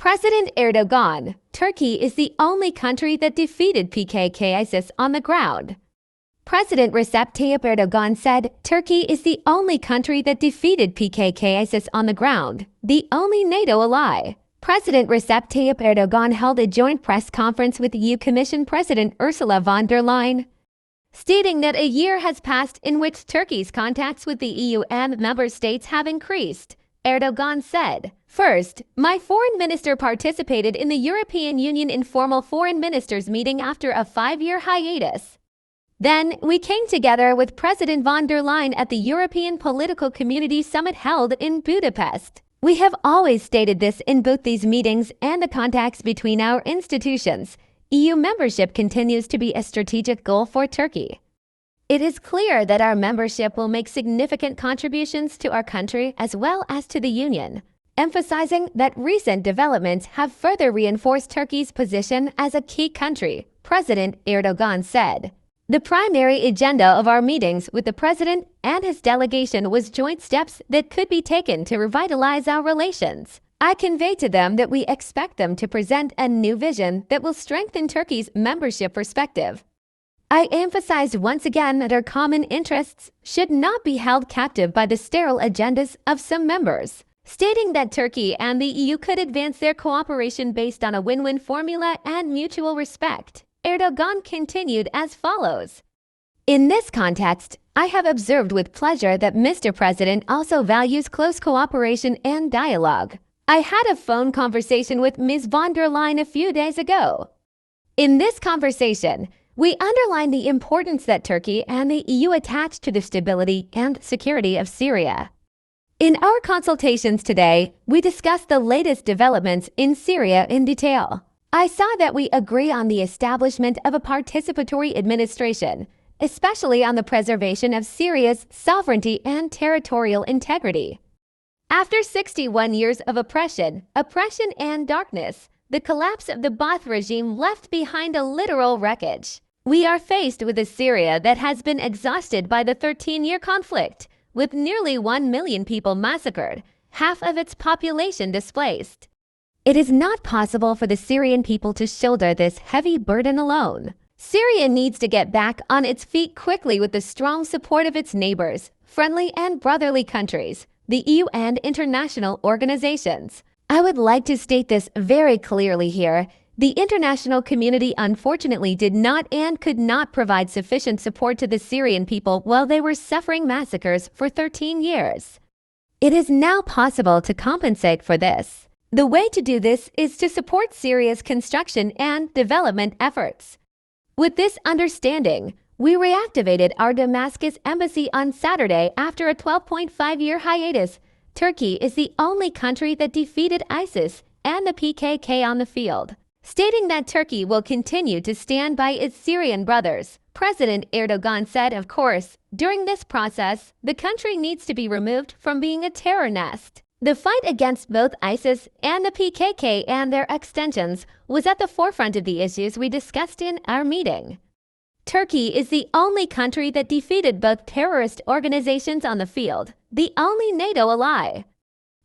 President Erdoğan, Turkey is the only country that defeated PKK-ISIS on the ground. President Recep Tayyip Erdoğan said Turkey is the only country that defeated PKK-ISIS on the ground, the only NATO ally. President Recep Tayyip Erdoğan held a joint press conference with EU Commission President Ursula von der Leyen, stating that a year has passed in which Turkey's contacts with the EU and member states have increased. Erdoğan said, "First, my foreign minister participated in the European Union informal foreign ministers meeting after a 5-year hiatus. Then, we came together with President von der Leyen at the European Political Community Summit held in Budapest. We have always stated this in both these meetings and the contacts between our institutions. EU membership continues to be a strategic goal for Turkey. It is clear that our membership will make significant contributions to our country as well as to the Union, emphasizing that recent developments have further reinforced Turkey's position as a key country," President Erdoğan said. The primary agenda of our meetings with the President and his delegation was joint steps that could be taken to revitalize our relations. I conveyed to them that we expect them to present a new vision that will strengthen Turkey's membership perspective. I emphasized once again that our common interests should not be held captive by the sterile agendas of some members, stating that Turkey and the EU could advance their cooperation based on a win-win formula and mutual respect. Erdoğan continued as follows. "In this context, I have observed with pleasure that Mr. President also values close cooperation and dialogue. I had a phone conversation with Ms. von der Leyen a few days ago. In this conversation, we underlined the importance that Turkey and the EU attach to the stability and security of Syria. In our consultations today, we discussed the latest developments in Syria in detail. I saw that we agree on the establishment of a participatory administration, especially on the preservation of Syria's sovereignty and territorial integrity. After 61 years of oppression and darkness, the collapse of the Ba'ath regime left behind a literal wreckage. We are faced with a Syria that has been exhausted by the 13-year conflict, with nearly 1 million people massacred, half of its population displaced. It is not possible for the Syrian people to shoulder this heavy burden alone. Syria needs to get back on its feet quickly with the strong support of its neighbors, friendly and brotherly countries, the EU and international organizations. I would like to state this very clearly here. The international community unfortunately did not and could not provide sufficient support to the Syrian people while they were suffering massacres for 13 years. It is now possible to compensate for this. The way to do this is to support Syria's construction and development efforts. With this understanding, we reactivated our Damascus embassy on Saturday after a 12.5-year hiatus. Turkey is the only country that defeated ISIS and the PKK on the field. Stating that Turkey will continue to stand by its Syrian brothers, President Erdoğan said, "Of course, during this process, the country needs to be removed from being a terror nest." The fight against both ISIS and the PKK and their extensions was at the forefront of the issues we discussed in our meeting. Turkey is the only country that defeated both terrorist organizations on the field, the only NATO ally.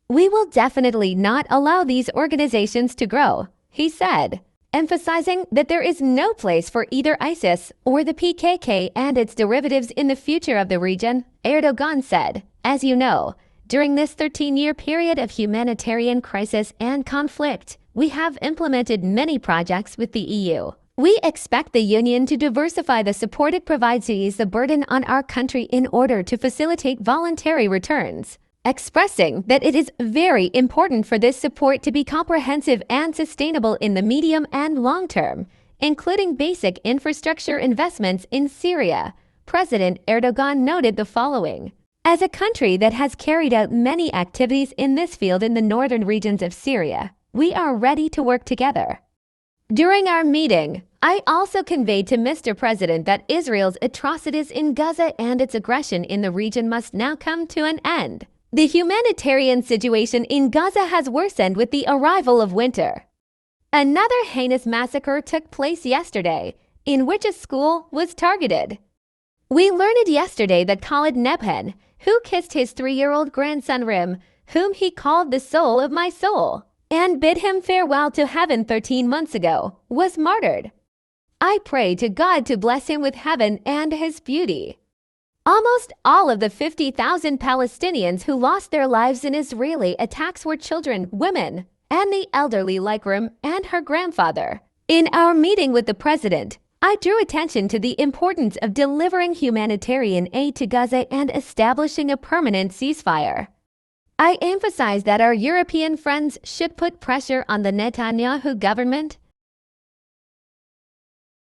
"We will definitely not allow these organizations to grow," he said, emphasizing that there is no place for either ISIS or the PKK and its derivatives in the future of the region. Erdoğan said, "As you know, during this 13-year period of humanitarian crisis and conflict, we have implemented many projects with the EU. We expect the Union to diversify the support it provides to ease the burden on our country in order to facilitate voluntary returns," expressing that it is very important for this support to be comprehensive and sustainable in the medium and long term, including basic infrastructure investments in Syria. President Erdoğan noted the following. "As a country that has carried out many activities in this field in the northern regions of Syria, we are ready to work together." During our meeting, I also conveyed to Mr. President that Israel's atrocities in Gaza and its aggression in the region must now come to an end. The humanitarian situation in Gaza has worsened with the arrival of winter. Another heinous massacre took place yesterday, in which a school was targeted. We learned yesterday that Khalid Nebhen, who kissed his 3-year-old grandson Rim, whom he called the soul of my soul, and bid him farewell to heaven 13 months ago, was martyred. I pray to God to bless him with heaven and his beauty. Almost all of the 50,000 Palestinians who lost their lives in Israeli attacks were children, women, and the elderly like Rim and her grandfather. In our meeting with the president, I drew attention to the importance of delivering humanitarian aid to Gaza and establishing a permanent ceasefire. I emphasized that our European friends should put pressure on the Netanyahu government